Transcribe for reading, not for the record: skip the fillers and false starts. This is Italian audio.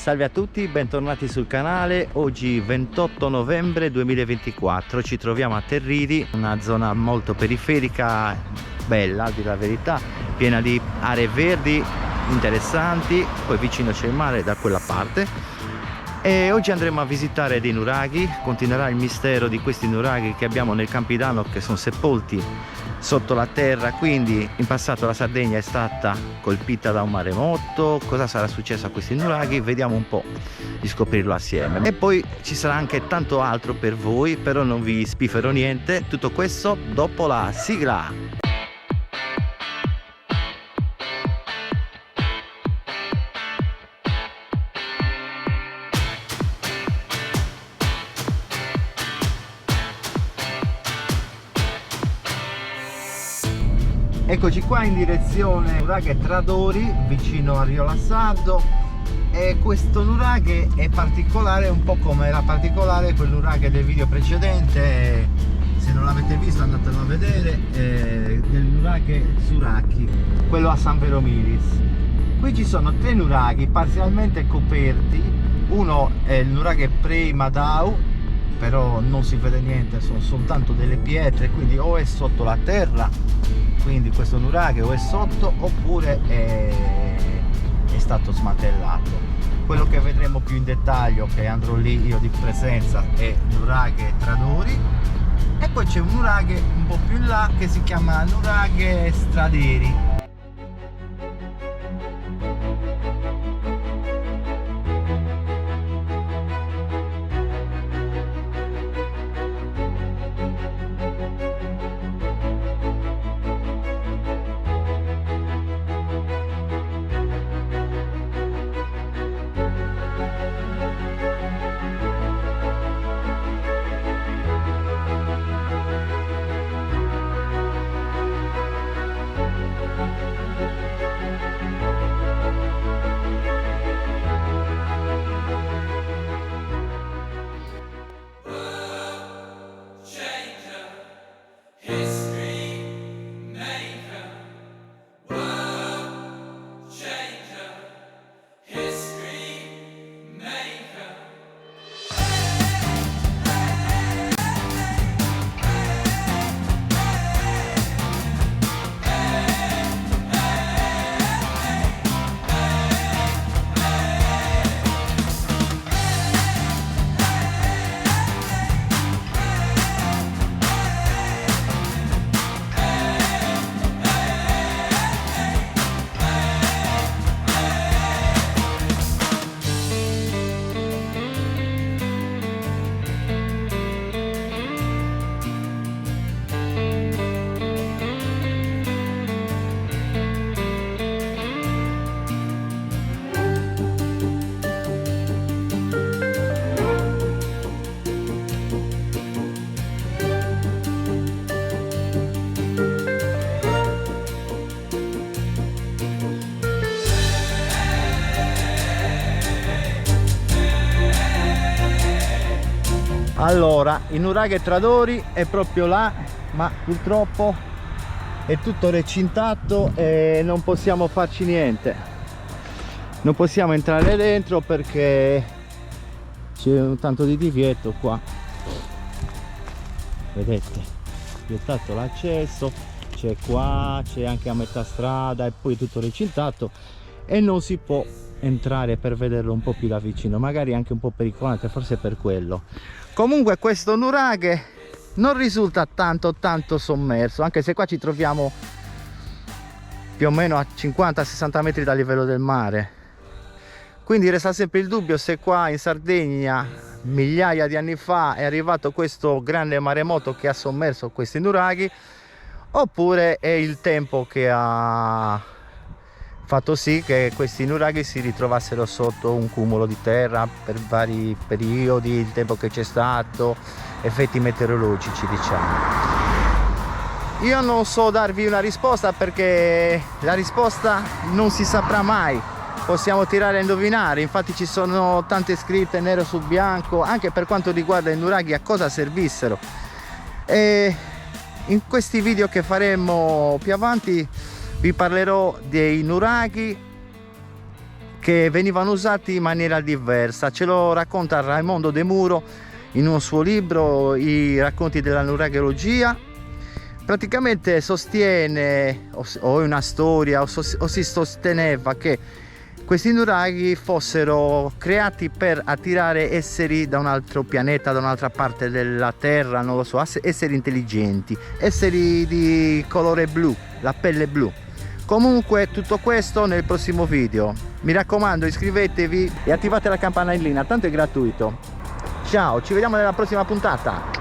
Salve a tutti, bentornati sul canale. Oggi 28 novembre 2024, ci troviamo a Terriri, una zona molto periferica, bella a dire la verità, piena di aree verdi interessanti, poi vicino c'è il mare da quella parte. E oggi andremo a visitare dei nuraghi, continuerà il mistero di questi nuraghi che abbiamo nel Campidano, che sono sepolti sotto la terra. Quindi in passato la Sardegna è stata colpita da un maremoto. Cosa sarà successo a questi nuraghi? Vediamo un po' di scoprirlo assieme. E poi ci sarà anche tanto altro per voi, però non vi spifero niente. Tutto questo dopo la sigla. Eccoci qua in direzione nuraghe Tradori, vicino a Riola Sardo. E questo nuraghe è particolare, un po' come era particolare quel nuraghe del video precedente. Se non l'avete visto andatelo a vedere, del nuraghe Suraki, quello a San Veromilis. Qui ci sono tre nuraghi parzialmente coperti. Uno è il nuraghe Prei Madau, però non si vede niente, sono soltanto delle pietre, quindi o è sotto la terra, quindi questo nuraghe o è sotto oppure è stato smantellato. Quello che vedremo più in dettaglio, che andrò lì io di presenza, è nuraghe Tradori. E poi c'è un nuraghe un po' più in là che si chiama nuraghe Straderi. Allora, il nuraghe Tradori è proprio là, ma purtroppo è tutto recintato e non possiamo farci niente. Non possiamo entrare dentro perché c'è un tanto di divieto qua. Vedete, vietato l'accesso, c'è qua, c'è anche a metà strada e poi è tutto recintato e non si può entrare per vederlo un po' più da vicino, magari anche un po' pericolante, forse per quello. Comunque questo nuraghe non risulta tanto sommerso, anche se qua ci troviamo più o meno a 50-60 metri dal livello del mare. Quindi resta sempre il dubbio se qua in Sardegna migliaia di anni fa è arrivato questo grande maremoto che ha sommerso questi nuraghi, oppure è il tempo che ha fatto sì che questi nuraghi si ritrovassero sotto un cumulo di terra per vari periodi, il tempo che c'è stato, effetti meteorologici, diciamo. Io non so darvi una risposta perché la risposta non si saprà mai, possiamo tirare a indovinare. Infatti ci sono tante scritte nero su bianco anche per quanto riguarda i nuraghi, a cosa servissero. E in questi video che faremo più avanti vi parlerò dei nuraghi che venivano usati in maniera diversa. Ce lo racconta Raimondo De Muro in un suo libro, I racconti della nuragheologia. Praticamente sostiene, o è una storia, o si sosteneva che questi nuraghi fossero creati per attirare esseri da un altro pianeta, da un'altra parte della Terra, non lo so, esseri intelligenti, esseri di colore blu, la pelle blu. Comunque tutto questo nel prossimo video. Mi raccomando, iscrivetevi e attivate la campanellina, tanto è gratuito. Ciao, ci vediamo nella prossima puntata.